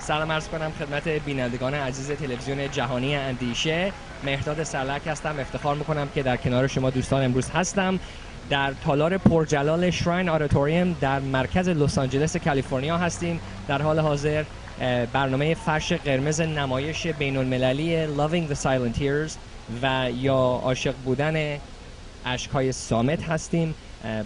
سلام عرض کنم خدمت بینندگان عزیز تلویزیون جهانی اندیشه. مهرداد سرلک هستم. افتخار میکنم که در کنار شما دوستان امروز هستم در تالار پرجلال شراین آدیتوریوم در مرکز لس آنجلس کالیفرنیا هستیم. در حال حاضر برنامه فرش قرمز نمایش بین المللی Loving the Silent Tears و یا عاشق بودن اشک‌های صامت هستیم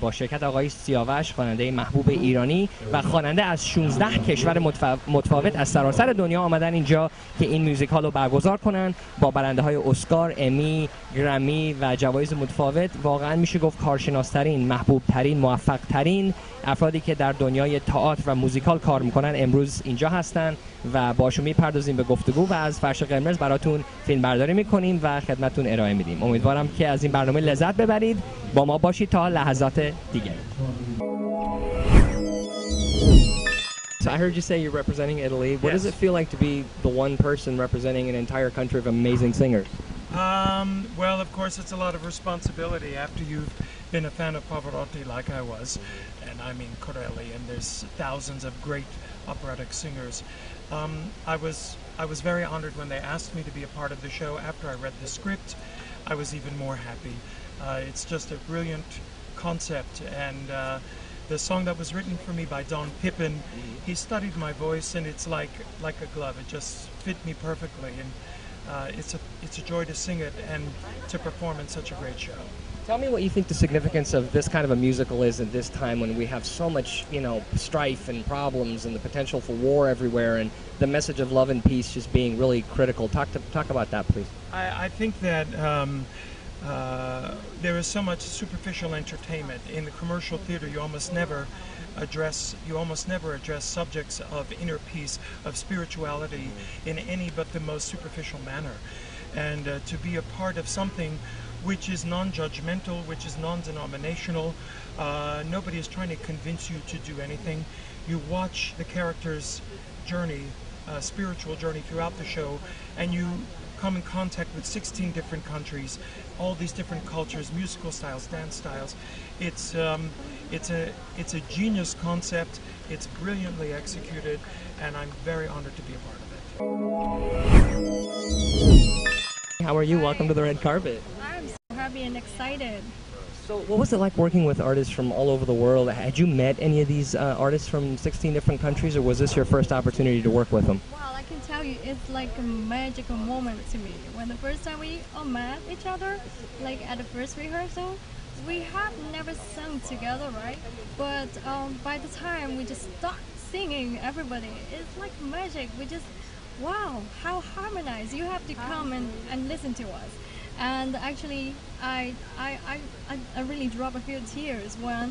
با شرکت آقای سیاوش، خواننده محبوب ایرانی و خواننده از 16 کشور متفاوت از سراسر دنیا آمدن اینجا که این میوزیکال رو برگزار کنن با برنده های اسکار، امی، گرمی و جوایز متفاوت. واقعا میشه گفت کارشناسترین، محبوبترین، موفقترین افرادی که در دنیای تئاتر و موزیکال کار میکنن امروز اینجا هستن و باشون میپردازیم به گفتگو و از فرش قرمز براتون فیلم برداری میکنیم و خدمتتون ارائه میدیم. امیدوارم که از این برنامه لذت ببرید. با ما باشید تا لحظات دیگر. So I heard you say you're representing Italy. What does it feel like to be the one person representing an entire country of amazing singers? Well, of course, it's a lot of responsibility after you've been a fan of Pavarotti like I was, and I mean Corelli, and there's thousands of great operatic singers. I was very honored when they asked me to be a part of the show. After I read the script, I was even more happy. It's just a brilliant concept, and the song that was written for me by Don Pippin, he studied my voice, and it's like a glove. It just fit me perfectly, and it's a joy to sing it and to perform in such a great show. Tell me what you think the significance of this kind of a musical is at this time when we have so much, strife and problems and the potential for war everywhere, and the message of love and peace just being really critical. Talk about that, please. I think that there is so much superficial entertainment in the commercial theater. You almost never address subjects of inner peace, of spirituality in any but the most superficial manner. And to be a part of something which is non-judgmental, which is non-denominational, nobody is trying to convince you to do anything. You watch the characters' journey, spiritual journey throughout the show, and you come in contact with 16 different countries, all these different cultures, musical styles, dance styles. It's a genius concept. It's brilliantly executed, and I'm very honored to be a part of it. How are you? Hi. Welcome to the red carpet. I'm so happy and excited. So what was it like working with artists from all over the world? Had you met any of these artists from 16 different countries, or was this your first opportunity to work with them? Well, I can tell you, it's like a magical moment to me. When the first time we all met each other, like at the first rehearsal, we have never sung together, right? But by the time we just start singing, everybody, it's like magic. We just, wow, how harmonized. You have to come and listen to us. And actually, I really dropped a few tears when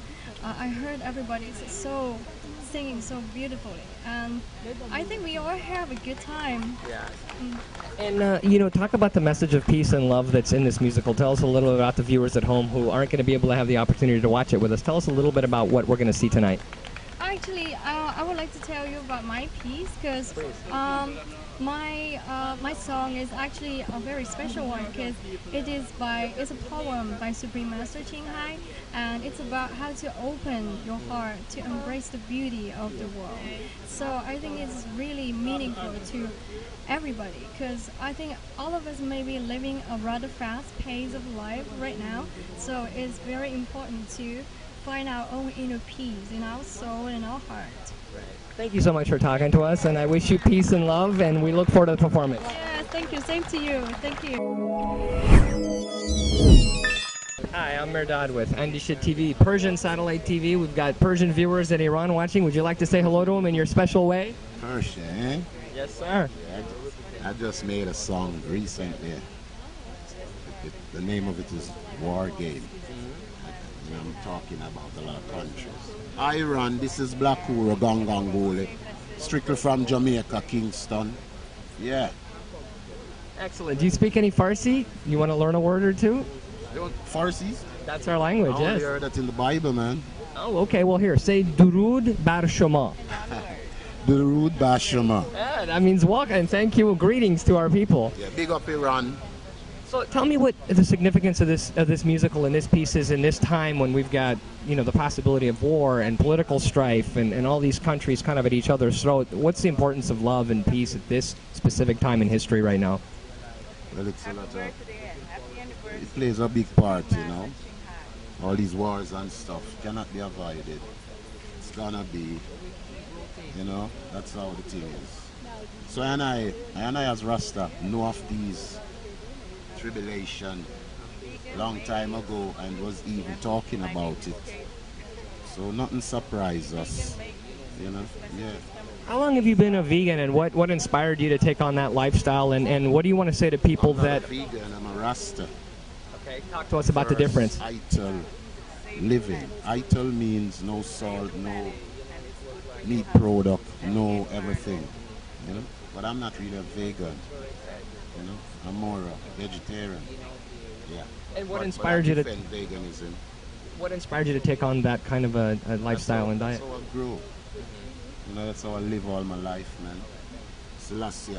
I heard everybody singing so beautifully, and I think we all have a good time. Yeah. And talk about the message of peace and love that's in this musical. Tell us a little about the viewers at home who aren't going to be able to have the opportunity to watch it with us. Tell us a little bit about what we're going to see tonight. Actually, I would like to tell you about my piece, because my song is actually a very special one, because it's a poem by Supreme Master Ching Hai, and it's about how to open your heart to embrace the beauty of the world. So I think it's really meaningful to everybody, because I think all of us may be living a rather fast pace of life right now, so it's very important to find our own inner peace in our soul and our heart. Thank you so much for talking to us, and I wish you peace and love, and we look forward to the performance. Yes, thank you. Same to you. Thank you. Hi, I'm Mehrdad with Andisheh TV, Persian satellite TV. We've got Persian viewers in Iran watching. Would you like to say hello to them in your special way? Persian, eh? Yes, sir. I just made a song recently. The name of it is War Game. And I'm talking about a lot of countries. Iran, this is Black Uro Gangangole, strictly from Jamaica, Kingston. Yeah. Excellent. Do you speak any Farsi? You want to learn a word or two? Farsi? That's our language, I yes. only heard that in the Bible, man. Oh, okay. Well, here, say Durud Bar Shoma. Durud Bar Shoma. Yeah, that means welcome and thank you. Greetings to our people. Yeah, big up Iran. So tell me what the significance of this musical and this piece is in this time when we've got, you know, the possibility of war and political strife and all these countries kind of at each other's throat. What's the importance of love and peace at this specific time in history right now? Well, it's a lot of, it plays a big part, you know. All these wars and stuff cannot be avoided. It's gonna be, you know, that's how the thing is. So I as Rasta know of these tribulation long time ago and was even talking about it. So nothing surprised us, you know. Yeah. How long have you been a vegan, and what inspired you to take on that lifestyle, and what do you want to say to people I'm not that... a vegan, I'm a Rasta. Okay, talk to us about the difference. Ital living. Ital means no salt, no meat product, no everything, you know. But I'm not really a vegan, you know. I'm more a vegetarian. Yeah. And what inspired you to... veganism. What inspired you to take on that kind of a lifestyle and diet? That's how I grew. You know, that's how I live all my life, man. Selassie.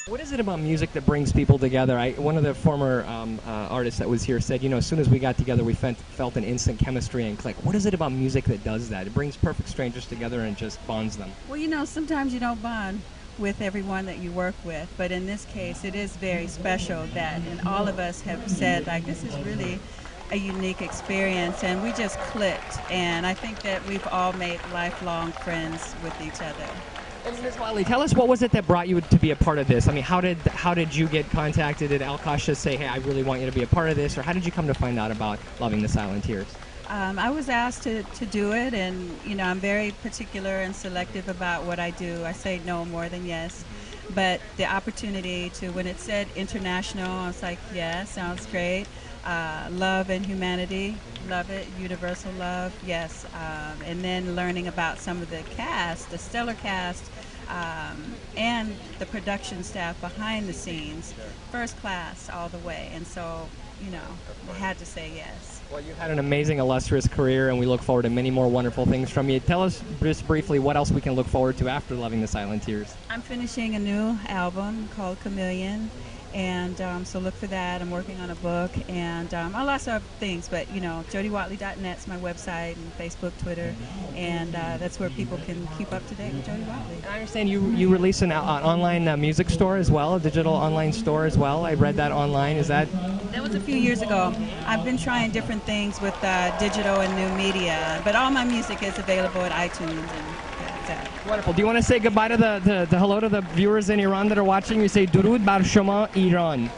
What is it about music that brings people together? One of the former artists that was here said, you know, as soon as we got together, we felt an instant chemistry and click. What is it about music that does that? It brings perfect strangers together and just bonds them. Well, you know, sometimes you don't bond with everyone that you work with, but in this case, it is very special that, and all of us have said, like, this is really a unique experience, and we just clicked, and I think that we've all made lifelong friends with each other. And Ms. Wiley, tell us, what was it that brought you to be a part of this? I mean, how did you get contacted? Did Al Kasha say, hey, I really want you to be a part of this, or how did you come to find out about Loving the Silent Tears? I was asked to do it, and you know, I'm very particular and selective about what I do. I say no more than yes. But the opportunity to, when it said international, I was like, yeah, sounds great. Love and humanity, love it. Universal love, yes. And then learning about some of the cast, the stellar cast, and the production staff behind the scenes, first class all the way. And so, you know, I had to say yes. Well, you've had an amazing, illustrious career, and we look forward to many more wonderful things from you. Tell us just briefly what else we can look forward to after Loving the Silent Tears. I'm finishing a new album called Chameleon, and so look for that. I'm working on a book, and lots of things, but you know, JodyWatley.net's my website, and Facebook, Twitter, and that's where people can keep up to date with Jody Watley. I understand you release an online music store as well, a digital online store as well. I read that online. Is that... That was a few years ago. I've been trying different things with digital and new media, but all my music is available at iTunes and that. Wonderful. Do you want to say goodbye to the hello to the viewers in Iran that are watching? You say Durud bar shoma Iran.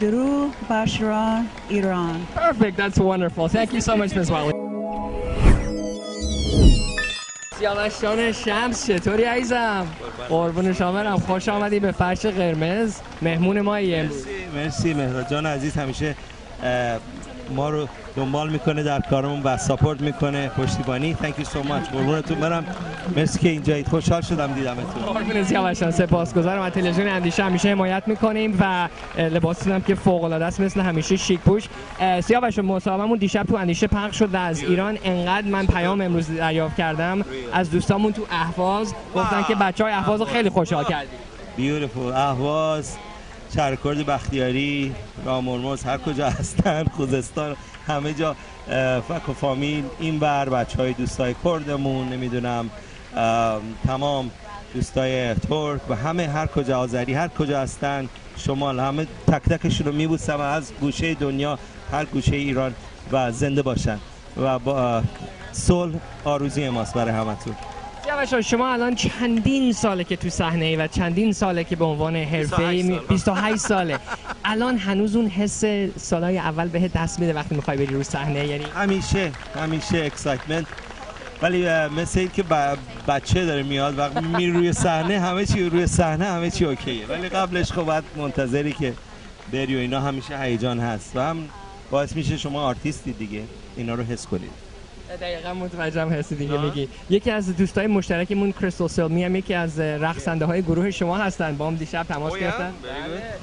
Durud bar shoma Iran. Perfect. That's wonderful. Thank you so much, Ms. Wiley. سیاوشان شمس چطوری عزیزم؟ قربون شما برم. خوش آمدی به فرش قرمز. مهمون ما امروز. مرسی مهرداد جان عزیز، همیشه ما رو دنبال میکنه در کارمون و ساپورت میکنه، پشتیبانی. Thank you so much. قربونتون برم. مرسی که اینجایید. خوشحال شدم دیدمتون. قربون سیاوشان، سپاسگزارم. از تلویزیون اندیشه همیشه حمایت میکنیم و لباستون هم که فوق العاده است، مثل همیشه شیک پوش. سیاوشان، مصاحبهمون دیشب تو اندیشه پخش شد و از ایران انقدر من پیام امروز دریافت کردم از دوستامون تو اهواز، گفتن که بچهای اهواز رو خیلی خوشحال کردید. Beautiful. اهواز، شهرکرد بختیاری، رامورموز، هر کجا هستن، خوزستان، همه جا فک و فامیل، این بر بچهای دوستای کردمون، نمیدونم تمام دوستای ترک و همه هر کجا، آذری، هر کجا هستن، شمال، همه تک تکشون رو میبوسم از گوشه دنیا، هر گوشه ایران، و زنده باشن و با صلح آرزوی ماست برای همتون. سیاوشان، شما الان چندین ساله که تو صحنه ای و چندین ساله که به عنوان حرفه‌ای 28 ساله. الان هنوز اون حس سالهای اول بهت دست میده وقتی میخوای بری رو صحنه؟ یعنی همیشه اکسایتمنت، ولی مثل این که بچه داره میاد و میره روی صحنه، همه چی اوکیه، ولی قبلش خب باید منتظری که بری و اینا، همیشه هیجان هست و هم باعث میشه شما آرتیستی دیگه اینا رو حس کنید. دقیقاً متوجهم حسی دیگه میگی. یکی از دوستای مشترکمون کریستال سلمی هم یکی از رقصنده های گروه شما هستن، با هم دیشب تماس گرفتن.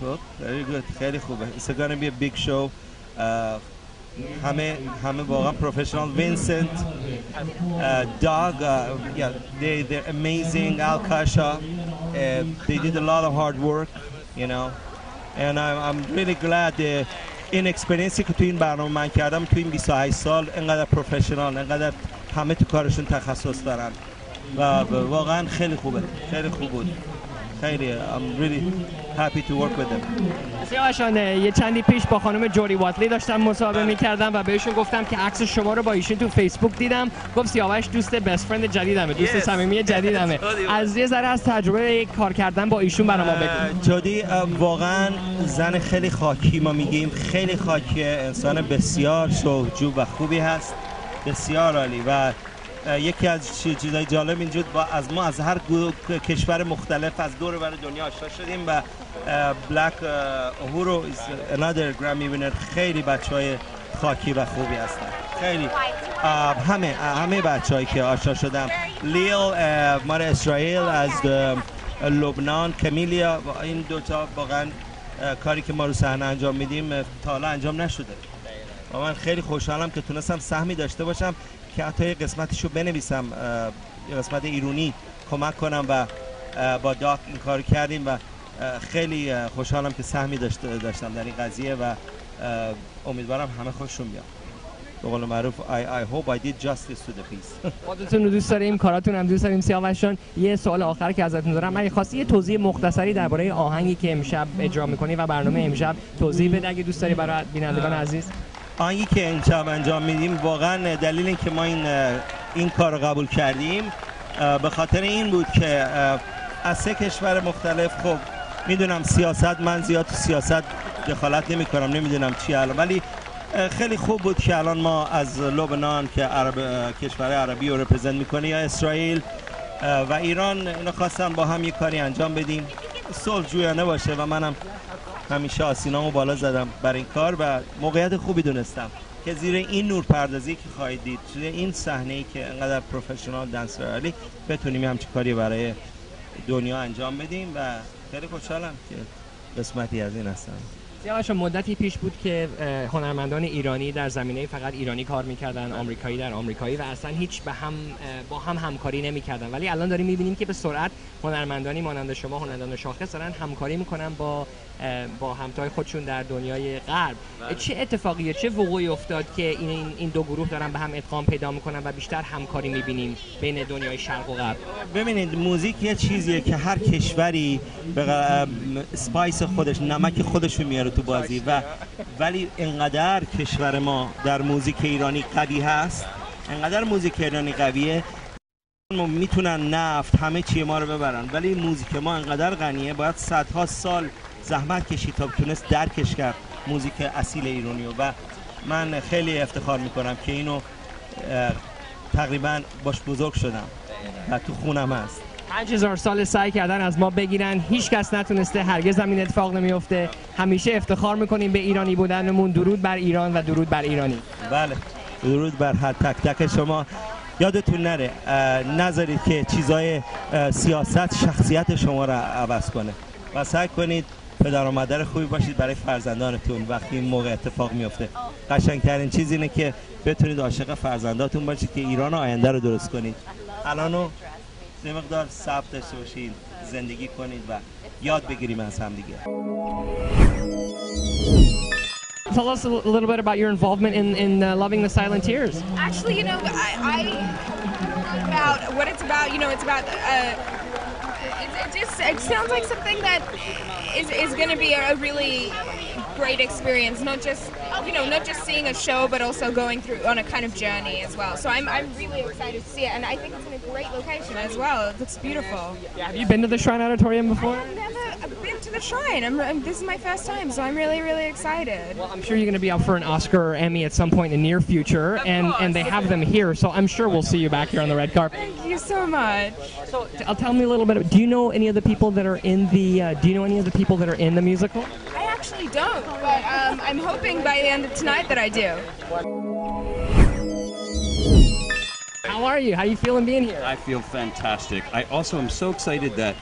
خب very good، خیلی خوبه. It's gonna be a big show. همه واقعا پروفشنال. وینسنت، داگ، they're amazing. Al Kasha, they did a lot of hard work you know. And I'm really glad این اکسپریانسی که تو این برنامه من کردم تو این 28 سال انقدر پروفشنال، انقدر همه تو کارشون تخصص دارن و واقعا خیلی خوبه، خیلی خوب بود، خیلی I'm really happy to work with them. سیاوشان یه چندی پیش با خانم جوری واتلی داشتم مصاحبه می‌کردم و بهشون گفتم که عکس شما رو با ایشون تو فیسبوک دیدم. گفت سیاوش دوست بست فرند جدیدمه، دوست صمیمی جدیدمه. از یه ذره از تجربه کار کردن با ایشون برام بگو. جودی واقعا زن خیلی خاکی، ما میگیم خیلی خاکیه، انسان بسیار شوخ‌جو و خوبی هست، بسیار عالی. و یکی از چیزای جالب اینجا از ما از هر کشور مختلف از دور و بر دنیا آشنا شدیم و بلک اهورو another Grammy winner خیلی بچهای خاکی و خوبی هستن، خیلی همه بچه‌هایی که آشنا شدم، لیل مال اسرائیل، از لبنان کمیلیا، این دوتا واقعا کاری که ما رو صحنه انجام میدیم تا حالا انجام نشده و من خیلی خوشحالم که تونستم سهمی داشته باشم که حتی یه قسمتشو بنویسم، یه قسمت ایرونی کمک کنم و با داک این کار کردیم و خیلی خوشحالم که سهمی داشتم در این قضیه و امیدوارم همه خوششون بیاد. به قول معروف I hope I did justice to the piece. خودتون رو دوست داریم، کاراتون هم دوست داریم. سیاوشان یه سوال آخر که ازتون دارم، اگه خواستی یه توضیح مختصری درباره آهنگی که امشب اجرا می‌کنی و برنامه امشب توضیح بده اگه دوست داری برای بینندگان عزیز. آهنگی که امشب انجام میدیم واقعا دلیل این که ما این کار رو قبول کردیم به خاطر این بود که از 3 کشور مختلف، خب میدونم سیاست، من زیاد تو سیاست دخالت نمی کنم، نمیدونم چی الان، ولی خیلی خوب بود که الان ما از لبنان که کشور عربی رو رپرزنت میکنه یا اسرائیل و ایران اینا خواستن با هم یه کاری انجام بدیم صلح جویانه باشه و منم همیشه آسینامو بالا زدم برای این کار و موقعیت خوبی دونستم که زیر این نور پردازی که خواهید دید، زیر این صحنه‌ای که انقدر پروفشنال دنسر علی بتونیم همچین کاری برای دنیا انجام بدیم و خیلی خوشحالم که قسمتی از این هستم. سیاوشان مدتی پیش بود که هنرمندان ایرانی در زمینه فقط ایرانی کار میکردن، آمریکایی در آمریکایی و اصلا هیچ با هم همکاری نمیکردن، ولی الان داریم میبینیم که به سرعت هنرمندانی مانند شما، هنرمندان شاخص دارن همکاری میکنن با همتای خودشون در دنیای غرب. چه اتفاقیه، چه وقوعی افتاد که این دو گروه دارن به هم ادغام پیدا میکنن و بیشتر همکاری میبینیم بین دنیای شرق و غرب؟ ببینید موزیک یه چیزیه که هر کشوری به اسپایس خودش، نمک خودش رو میاره تو بازی ولی انقدر کشور ما در موزیک ایرانی قوی هست، انقدر موزیک ایرانی قویه ما میتونن نفت همه چی ما رو ببرن، ولی موزیک ما انقدر غنیه باید صدها سال زحمت کشید تا تونست درکش کرد موزیک اصیل ایرانیو و من خیلی افتخار میکنم که اینو تقریبا باش بزرگ شدم و تو خونم هست. 5000 سال سعی کردن از ما بگیرن، هیچ کس نتونسته، هرگز هم این اتفاق نمیفته. همیشه افتخار میکنیم به ایرانی بودنمون. درود بر ایران و درود بر ایرانی. بله، درود بر هر تک تک شما. یادتون نره نذارید که چیزای سیاست شخصیت شما را عوض کنه و سعی کنید پدر و مادر خوبی باشید برای فرزندانتون وقتی این موقع اتفاق میفته. قشنگترین چیز اینه که بتونید عاشق فرزنداتون باشید که ایران آینده رو درست کنید. الانو یه مقدار صبر داشته باشید، زندگی کنید و یاد بگیریم از هم دیگه. Tell us a little bit about your involvement in Loving the Silent Tears. Actually, you know, I about what it's about. You know, it's about. It sounds like something that is going to be a really great experience. Not just seeing a show, but also going through on a kind of journey as well. So I'm really excited to see it, and I think it's in a great location as well. It looks beautiful. Yeah, have you been to the Shrine Auditorium before? I've never been to the Shrine. This is my first time, so I'm really, really excited. Well, I'm sure you're going to be up for an Oscar or Emmy at some point in the near future, and they have them here, so I'm sure we'll see you back here on the red carpet. Thank you so much. So, tell me a little bit. Do you know any of the people that are in the? Do you know any of the people that are in the musical? I actually don't, but I'm hoping by the end of tonight that I do. How are you? How are you feeling being here? I feel fantastic. I also am so excited that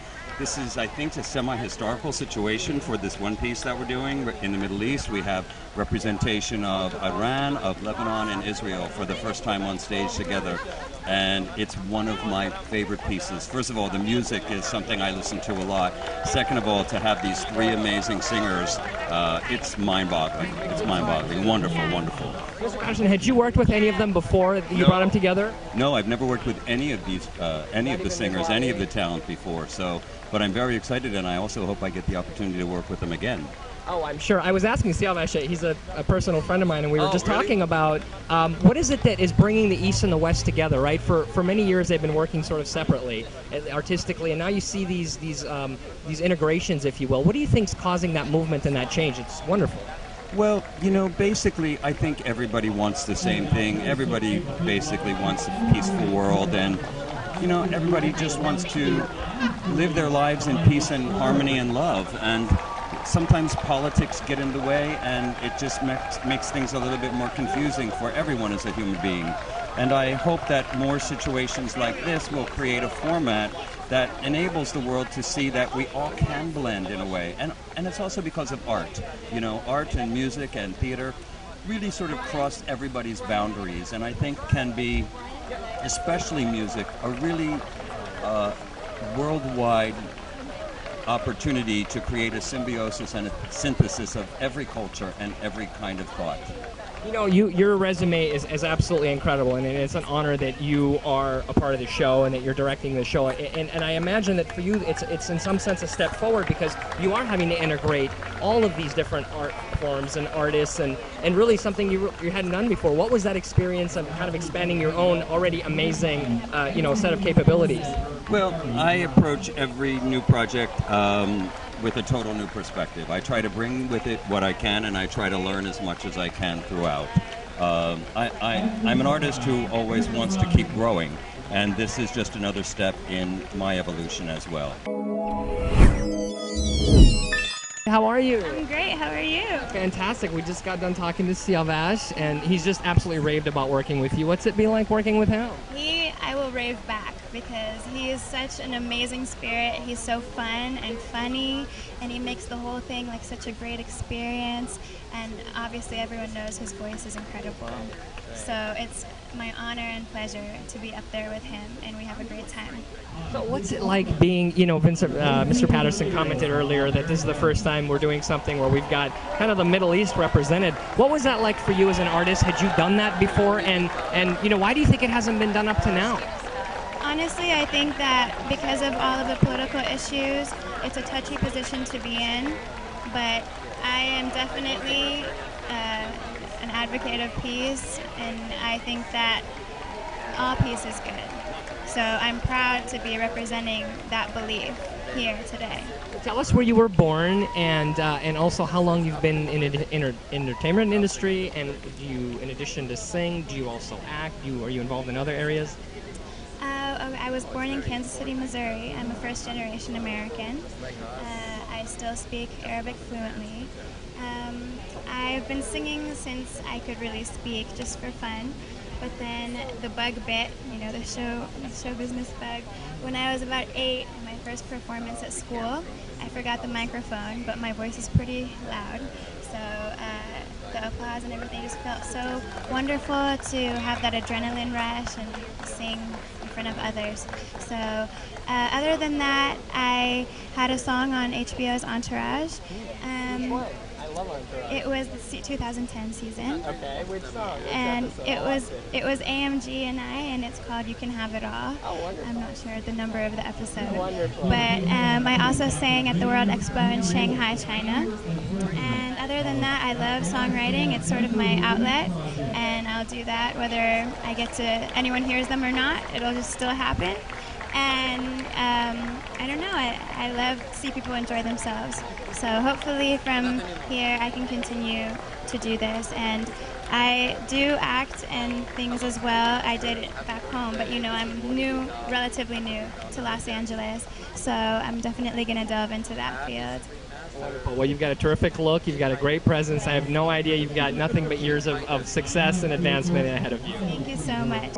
this is, I think, a semi-historical situation for this one piece that we're doing in the Middle East. We have representation of Iran, of Lebanon, and Israel for the first time on stage together. And it's one of my favorite pieces. First of all, the music is something I listen to a lot. Second of all, to have these three amazing singers, it's mind-boggling. It's mind-boggling. Wonderful, wonderful. Mr. Patterson, had you worked with any of them before you brought them together? No, I've never worked with any of these, any of the singers, any of the talent before. So, but I'm very excited, and I also hope I get the opportunity to work with them again. Oh, I'm sure. I was asking Siavash, he's a personal friend of mine, and we were just talking about what is it that is bringing the East and the West together, right? For many years they've been working sort of separately, artistically, and now you see these integrations, if you will. What do you think's causing that movement and that change? It's wonderful. Well, you know, basically, I think everybody wants the same thing. Everybody basically wants a peaceful world, and, you know, everybody just wants to live their lives in peace and harmony and love. And sometimes politics get in the way, and it just makes things a little bit more confusing for everyone as a human being. And I hope that more situations like this will create a format that enables the world to see that we all can blend in a way. And it's also because of art. You know, art and music and theater really sort of cross everybody's boundaries, and I think can be, especially music, a really worldwide opportunity to create a symbiosis and a synthesis of every culture and every kind of thought. You know, your resume is absolutely incredible, and it's an honor that you are a part of the show and that you're directing the show. And I imagine that for you, it's in some sense a step forward, because you are having to integrate all of these different art forms and artists, and really something you hadn't done before. What was that experience of kind of expanding your own already amazing, set of capabilities? Well, I approach every new project with a total new perspective. I try to bring with it what I can, and I try to learn as much as I can throughout. I'm an artist who always wants to keep growing, and this is just another step in my evolution as well. How are you? I'm great. How are you? Fantastic. We just got done talking to Siavash, and he's just absolutely raved about working with you. What's it been like working with him? I will rave back, because he is such an amazing spirit. He's so fun and funny, and he makes the whole thing like such a great experience. And obviously everyone knows his voice is incredible. So it's my honor and pleasure to be up there with him, and we have a great time. So what's it like being, Mr. Patterson commented earlier that this is the first time we're doing something where we've got kind of the Middle East represented. What was that like for you as an artist? Had you done that before? And why do you think it hasn't been done up to now? Honestly, I think that because of all of the political issues, it's a touchy position to be in. But I am definitely an advocate of peace, and I think that all peace is good. So I'm proud to be representing that belief here today. Tell us where you were born, and also how long you've been in the entertainment industry, and do you, in addition to sing, do you also act? Are you involved in other areas? I was born in Kansas City, Missouri. I'm a first-generation American. I still speak Arabic fluently. I've been singing since I could really speak, just for fun. But then the bug bit, the show business bug. When I was about 8, in my first performance at school, I forgot the microphone, but my voice is pretty loud. So the applause and everything just felt so wonderful to have that adrenaline rush and sing in front of others. So other than that, I had a song on HBO's Entourage. I love Entourage. It was the 2010 season. Okay, which song? And it was AMG and and it's called You Can Have It All. Oh, wonderful. I'm not sure the number of the episode. Wonderful. But I also sang at the World Expo in Shanghai, China. And other than that, I love songwriting. It's sort of my outlet, and I'll do that whether anyone hears them or not. It'll just still happen. And I don't know, I love to see people enjoy themselves. So hopefully from here I can continue to do this. And I do act and things as well. I did it back home, but I'm relatively new to Los Angeles. So I'm definitely going to delve into that field. Wonderful. Well, you've got a terrific look. You've got a great presence. I have no idea. You've got nothing but years of success and advancement ahead of you. Thank you so much.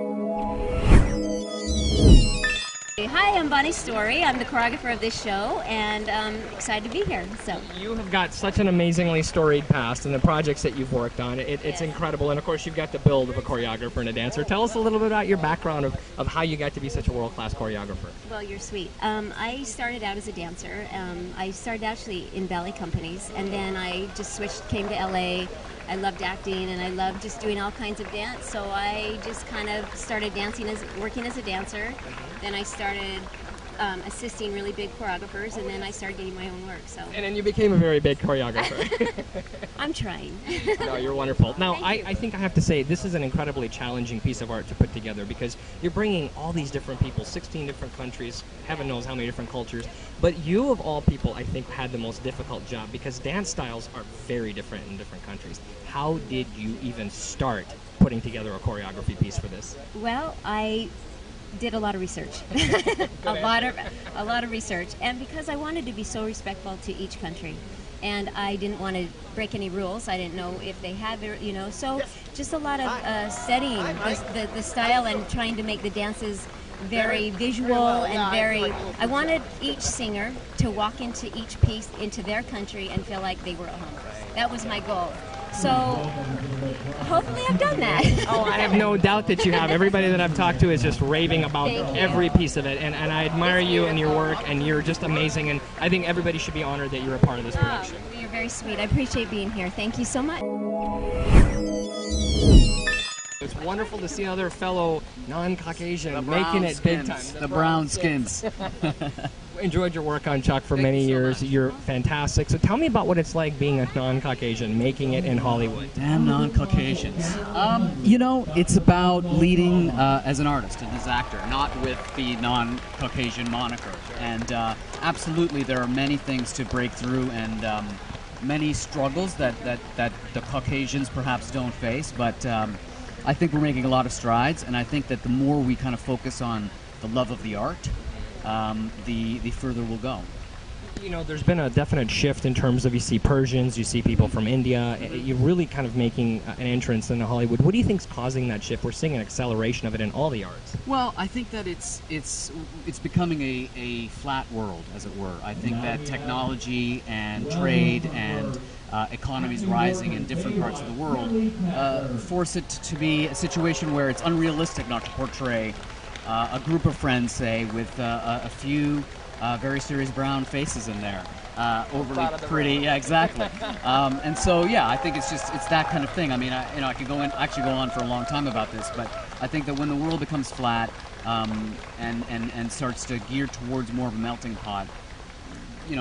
Hi, I'm Bonnie Story. I'm the choreographer of this show, and I'm excited to be here. So You have got such an amazingly storied past, and the projects that you've worked on, it's Yes. incredible. And of course, you've got the build of a choreographer and a dancer. Tell us a little bit about your background of how you got to be such a world-class choreographer. well, you're sweet. I started out as a dancer. I started actually in ballet companies, and then I just came to LA. I loved acting, and I loved just doing all kinds of dance. So I just kind of started working as a dancer. Then I started assisting really big choreographers, and then I started getting my own work. So And then you became a very big choreographer. I'm trying. No, you're wonderful. Now, I think I have to say, this is an incredibly challenging piece of art to put together because you're bringing all these different people, 16 different countries, heaven knows how many different cultures. But you, of all people, I think, had the most difficult job because dance styles are very different in different countries. How did you even start putting together a choreography piece for this? Well, I did a lot of research, a lot of research, and because I wanted to be so respectful to each country, and I didn't want to break any rules. I didn't know if they had their, so just a lot of studying the style and trying to make the dances very visual and very. I wanted each singer to walk into each piece into their country and feel like they were at home. That was my goal. So hopefully I've done that. Oh, I have no doubt that you have. Everybody that I've talked to is just raving about Thank you. every piece of it. And I admire you and your work, and you're just amazing. And I think everybody should be honored that you're a part of this production. You're very sweet. I appreciate being here. Thank you so much. It's wonderful to see another fellow non-Caucasian making it big time. The brown skins. Enjoyed your work on Chuck for many years. You're fantastic. So tell me about what it's like being a non-Caucasian, making it in Hollywood. Damn non-Caucasians. It's about leading as an artist and as an actor, not with the non-Caucasian moniker. And absolutely, there are many things to break through and many struggles that the Caucasians perhaps don't face. But I think we're making a lot of strides, and I think that the more we kind of focus on the love of the art, the further we'll go. There's been a definite shift in terms of you see Persians, you see people from India. You're really kind of making an entrance into Hollywood. What do you think's causing that shift? We're seeing an acceleration of it in all the arts. Well, I think that it's becoming a flat world, as it were. I think that technology and trade and economies rising in different parts of the world force it to be a situation where it's unrealistic not to portray a group of friends, say, with a few very serious brown faces in there, overly pretty. Yeah, exactly. And so, yeah, I think it's that kind of thing. I mean, I could actually go on for a long time about this, but I think that when the world becomes flat and starts to gear towards more of a melting pot,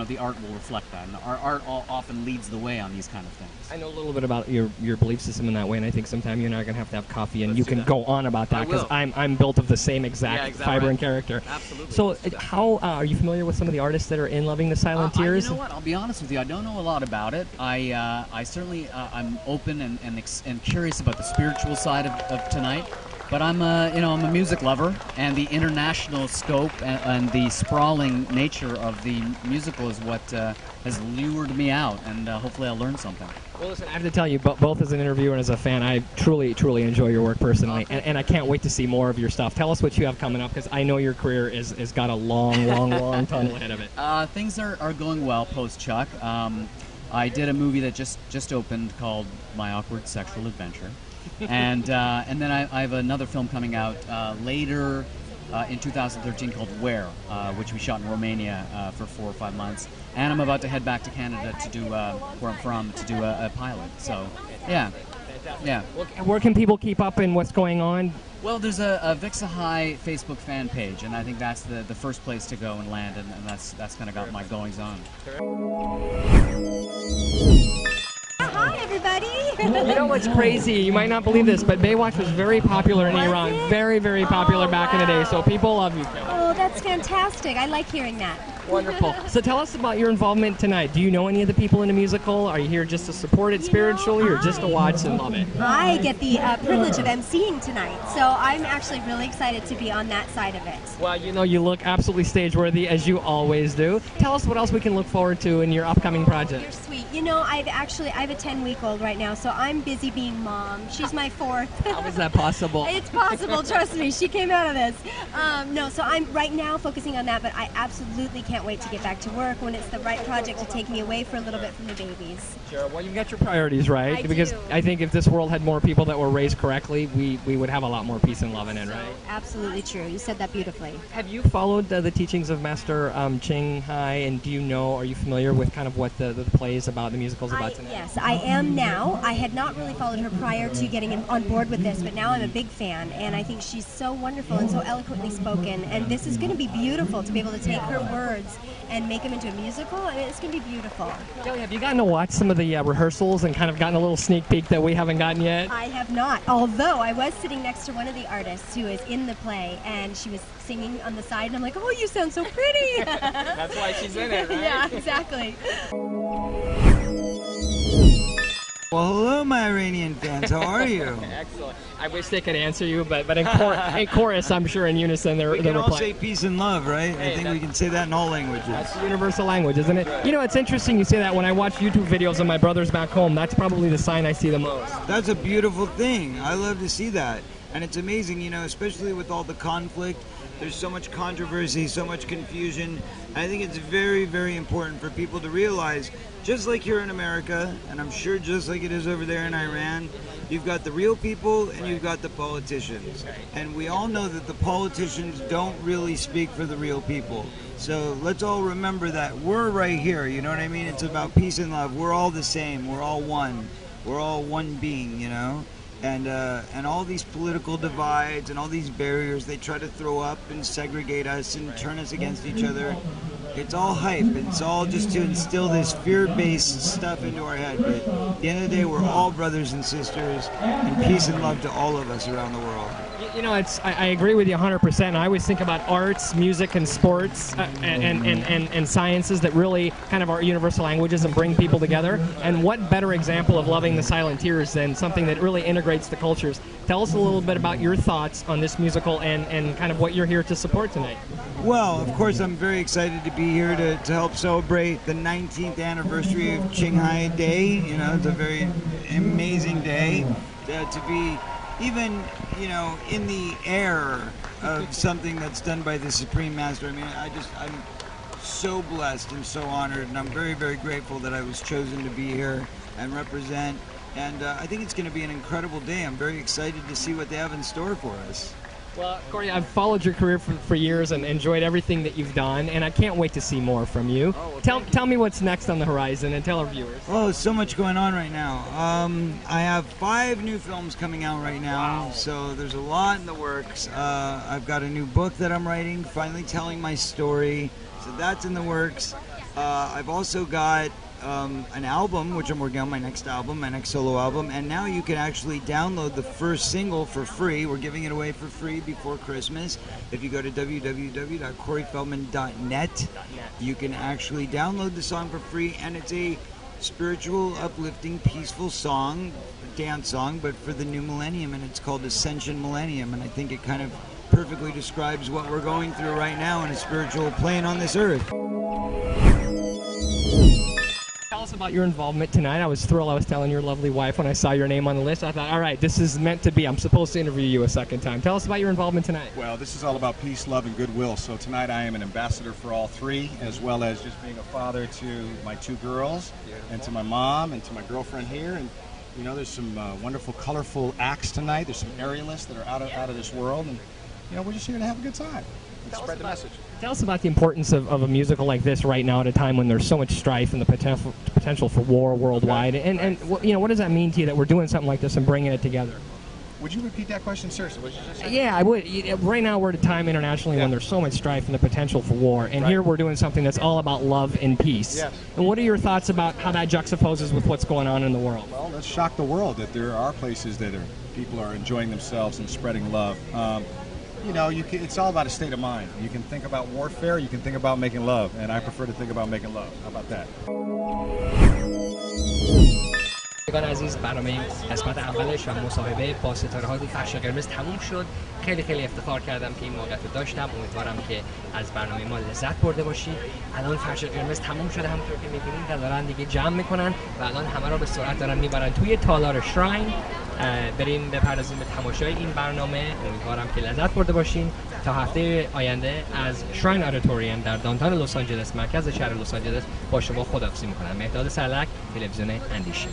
the art will reflect that, and our art often leads the way on these kind of things. I know a little bit about your belief system in that way, and I think sometime you and I are going to have coffee, and you can go on about that, because I'm built of the same exact fiber and character. Absolutely. So how are you familiar with some of the artists that are in Loving the Silent Tears? You know what? I'll be honest with you. I don't know a lot about it. I certainly I'm open and curious about the spiritual side of tonight. But I'm a music lover, and the international scope and the sprawling nature of the musical is what has lured me out, and hopefully I'll learn something. Well, listen, I have to tell you, both as an interviewer and as a fan, I truly, truly enjoy your work personally, and I can't wait to see more of your stuff. Tell us what you have coming up, because I know your career is got a long, long, long tunnel ahead of it. Things are going well post-Chuck. I did a movie that just opened called My Awkward Sexual Adventure. And then I have another film coming out later in 2013 called Where, which we shot in Romania for 4 or 5 months. And I'm about to head back to Canada to do where I'm from to do a pilot. So, yeah. Where can people keep up in what's going on? Well, there's a Vixa High Facebook fan page, and I think that's the first place to go and land, and that's kind of got my goings on. Hi, everybody. You know what's crazy? You might not believe this, but Baywatch was very popular in Iran. Very, very popular back in the day, so people love you. Oh, that's fantastic. I like hearing that. Wonderful. So tell us about your involvement tonight. Do you know any of the people in the musical? Are you here just to support it spiritually or just to watch and love it? I get the privilege of emceeing tonight, so I'm actually really excited to be on that side of it. Well, you know, you look absolutely stage-worthy, as you always do. Tell us what else we can look forward to in your upcoming project. You're sweet. You know, I have a 10-week-old right now, so I'm busy being mom. She's my fourth. How is that possible? It's possible, trust me. She came out of this. No, so I'm right now focusing on that, but I absolutely can't wait to get back to work when it's the right project to take me away for a little bit from the babies. Sure. Well, you've got your priorities right. Because I think if this world had more people that were raised correctly, we would have a lot more peace and love in it, right? Absolutely true. You said that beautifully. Have you followed the teachings of Master Ching Hai, and are you familiar with kind of what the play is about, the musical's about tonight? Yes, I am now. I had not really followed her prior to getting on board with this, but now I'm a big fan, and I think she's so wonderful and so eloquently spoken, and this is going to be beautiful to be able to take her words and make them into a musical. I mean, it's going to be beautiful. Kelly, have you gotten to watch some of the rehearsals and kind of gotten a little sneak peek that we haven't gotten yet? I have not, although I was sitting next to one of the artists who is in the play, and she was singing on the side, and I'm like, oh, you sound so pretty. That's why she's in it, right? Yeah, exactly. Well, hello, my Iranian fans. How are you? Excellent. I wish they could answer you, but in chorus, I'm sure in unison they're We can all replying. say peace and love, right? I think we can say that in all languages. That's the universal language, isn't it? You know, it's interesting you say that. When I watch YouTube videos of my brothers back home, that's probably the sign I see the most. That's a beautiful thing. I love to see that. And it's amazing, you know, especially with all the conflict. There's so much controversy, so much confusion. I think it's very, very important for people to realize, just like here in America, and I'm sure just like it is over there in Iran, you've got the real people and you've got the politicians. And we all know that the politicians don't really speak for the real people. So let's all remember that we're right here, you know what I mean? It's about peace and love. We're all the same. We're all one. We're all one being, you know? And all these political divides and all these barriers they try to throw up and segregate us and turn us against each other, it's all hype. It's all just to instill this fear-based stuff into our head. But at the end of the day, we're all brothers and sisters, and peace and love to all of us around the world. You know, I agree with you 100%. I always think about arts, music, and sports and sciences that really kind of are universal languages and bring people together. And what better example of loving the silent tears than something that really integrates the cultures? Tell us a little bit about your thoughts on this musical and kind of what you're here to support tonight. Well, of course, I'm very excited to be here to help celebrate the 19th anniversary of Qinghai Day. You know, it's a very amazing day to be even, you know, in the air of something that's done by the Supreme Master. I mean, I'm so blessed and so honored, and I'm very, very grateful that I was chosen to be here and represent. And I think it's going to be an incredible day. I'm very excited to see what they have in store for us. Well, Corey, I've followed your career for years and enjoyed everything that you've done, and I can't wait to see more from you. Oh, well, tell me what's next on the horizon, and tell our viewers. Oh, so much going on right now. I have 5 new films coming out right now, so there's a lot in the works. I've got a new book that I'm writing, finally telling my story, so that's in the works. I've also got an album, which I'm working on, my next solo album, and now you can actually download the first single for free. We're giving it away for free before Christmas. If you go to www.coreyfeldman.net, you can actually download the song for free, and it's a spiritual, uplifting, peaceful song, dance song, but for the new millennium, and it's called Ascension Millennium, and I think it kind of perfectly describes what we're going through right now in a spiritual plane on this earth. Tell us about your involvement tonight. I was thrilled. I was telling your lovely wife when I saw your name on the list. I thought, all right, this is meant to be. I'm supposed to interview you a second time. Tell us about your involvement tonight. Well, this is all about peace, love, and goodwill. So tonight I am an ambassador for all 3, as well as just being a father to my 2 girls, and to my mom, and to my girlfriend here. And you know, there's some wonderful, colorful acts tonight. There's some aerialists that are out of this world, and you know, we're just here to have a good time and spread the message. Tell us about the importance of a musical like this right now at a time when there's so much strife and the potential for war worldwide. And you know, what does that mean to you that we're doing something like this and bringing it together? Would you repeat that question, sir? So what did you just say? Yeah, I would. Right now we're at a time internationally when there's so much strife and the potential for war. And here we're doing something that's all about love and peace. Yes. And what are your thoughts about how that juxtaposes with what's going on in the world? Well, let's shock the world that there are places that people are enjoying themselves and spreading love. you know, it's all about a state of mind. You can think about warfare, you can think about making love, and I prefer to think about making love. How about that? عزیز، برنامه قسمت اولش و مصاحبه با ستاره های فرش قرمز تموم شد. خیلی افتخار کردم که این موقعیت رو داشتم. امیدوارم که از برنامه ما لذت برده باشید. الان فرش قرمز تموم شده، همونطور که می‌بینید و دارن دیگه جمع میکنن و الان همه رو به سرعت دارن میبرن توی تالار شراین. بریم بپردازیم به تماشای این برنامه. امیدوارم که لذت برده باشین. تا هفته آینده از شراین آدیتوریوم در دانتان لس آنجلس، مرکز شهر لس آنجلس، با شما خداحافظی میکنم. مهرداد سرلک، تلویزیون اندیشه.